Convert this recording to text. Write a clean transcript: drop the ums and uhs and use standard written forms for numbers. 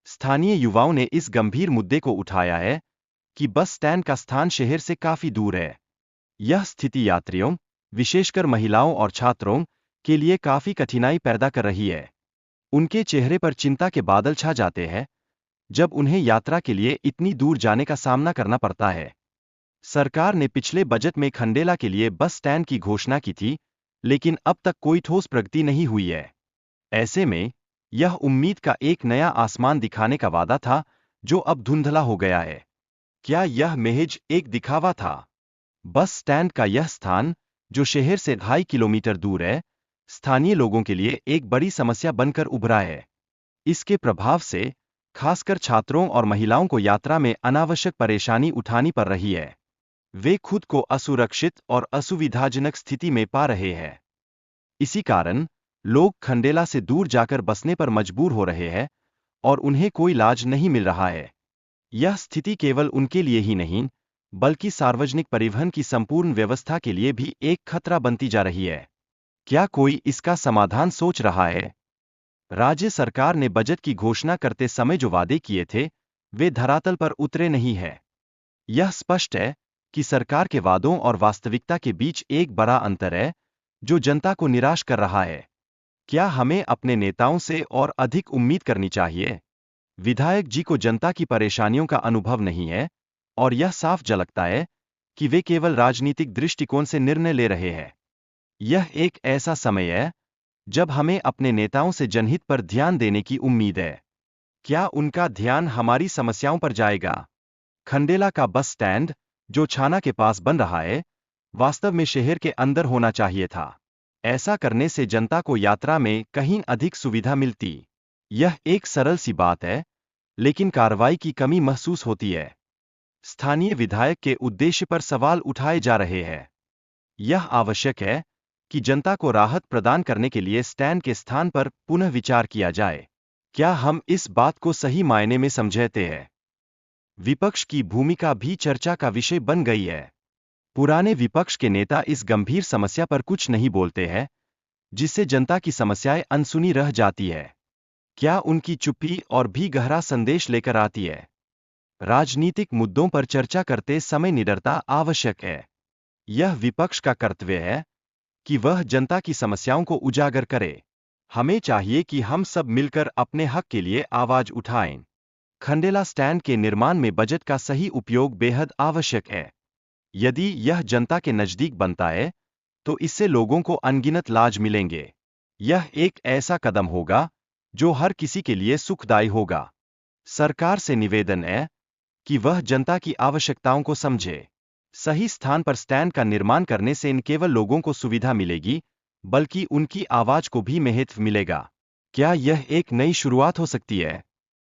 स्थानीय युवाओं ने इस गंभीर मुद्दे को उठाया है कि बस स्टैंड का स्थान शहर से काफी दूर है। यह स्थिति यात्रियों, विशेषकर महिलाओं और छात्रों के लिए काफी कठिनाई पैदा कर रही है। उनके चेहरे पर चिंता के बादल छा जाते हैं जब उन्हें यात्रा के लिए इतनी दूर जाने का सामना करना पड़ता है। सरकार ने पिछले बजट में खंडेला के लिए बस स्टैंड की घोषणा की थी, लेकिन अब तक कोई ठोस प्रगति नहीं हुई है। ऐसे में यह उम्मीद का एक नया आसमान दिखाने का वादा था, जो अब धुंधला हो गया है। क्या यह महज एक दिखावा था? बस स्टैंड का यह स्थान, जो शहर से 2.5 किलोमीटर दूर है, स्थानीय लोगों के लिए एक बड़ी समस्या बनकर उभरा है। इसके प्रभाव से खासकर छात्रों और महिलाओं को यात्रा में अनावश्यक परेशानी उठानी पड़ रही है। वे खुद को असुरक्षित और असुविधाजनक स्थिति में पा रहे हैं। इसी कारण लोग खंडेला से दूर जाकर बसने पर मजबूर हो रहे हैं और उन्हें कोई इलाज नहीं मिल रहा है। यह स्थिति केवल उनके लिए ही नहीं, बल्कि सार्वजनिक परिवहन की संपूर्ण व्यवस्था के लिए भी एक खतरा बनती जा रही है। क्या कोई इसका समाधान सोच रहा है? राज्य सरकार ने बजट की घोषणा करते समय जो वादे किए थे, वे धरातल पर उतरे नहीं हैं। यह स्पष्ट है कि सरकार के वादों और वास्तविकता के बीच एक बड़ा अंतर है, जो जनता को निराश कर रहा है। क्या हमें अपने नेताओं से और अधिक उम्मीद करनी चाहिए? विधायक जी को जनता की परेशानियों का अनुभव नहीं है, और यह साफ झलकता है कि वे केवल राजनीतिक दृष्टिकोण से निर्णय ले रहे हैं। यह एक ऐसा समय है जब हमें अपने नेताओं से जनहित पर ध्यान देने की उम्मीद है। क्या उनका ध्यान हमारी समस्याओं पर जाएगा? खंडेला का बस स्टैंड, जो छाना के पास बन रहा है, वास्तव में शहर के अंदर होना चाहिए था। ऐसा करने से जनता को यात्रा में कहीं अधिक सुविधा मिलती। यह एक सरल सी बात है, लेकिन कार्रवाई की कमी महसूस होती है। स्थानीय विधायक के उद्देश्य पर सवाल उठाए जा रहे हैं। यह आवश्यक है कि जनता को राहत प्रदान करने के लिए स्टैंड के स्थान पर पुनः विचार किया जाए। क्या हम इस बात को सही मायने में समझते हैं? विपक्ष की भूमिका भी चर्चा का विषय बन गई है। पुराने विपक्ष के नेता इस गंभीर समस्या पर कुछ नहीं बोलते हैं, जिससे जनता की समस्याएं अनसुनी रह जाती है। क्या उनकी चुप्पी और भी गहरा संदेश लेकर आती है? राजनीतिक मुद्दों पर चर्चा करते समय निडरता आवश्यक है। यह विपक्ष का कर्तव्य है कि वह जनता की समस्याओं को उजागर करे। हमें चाहिए कि हम सब मिलकर अपने हक के लिए आवाज उठाएं। खंडेला स्टैंड के निर्माण में बजट का सही उपयोग बेहद आवश्यक है। यदि यह जनता के नजदीक बनता है, तो इससे लोगों को अनगिनत लाभ मिलेंगे। यह एक ऐसा कदम होगा जो हर किसी के लिए सुखदायी होगा। सरकार से निवेदन है कि वह जनता की आवश्यकताओं को समझे। सही स्थान पर स्टैंड का निर्माण करने से न केवल लोगों को सुविधा मिलेगी, बल्कि उनकी आवाज को भी महत्व मिलेगा। क्या यह एक नई शुरुआत हो सकती है?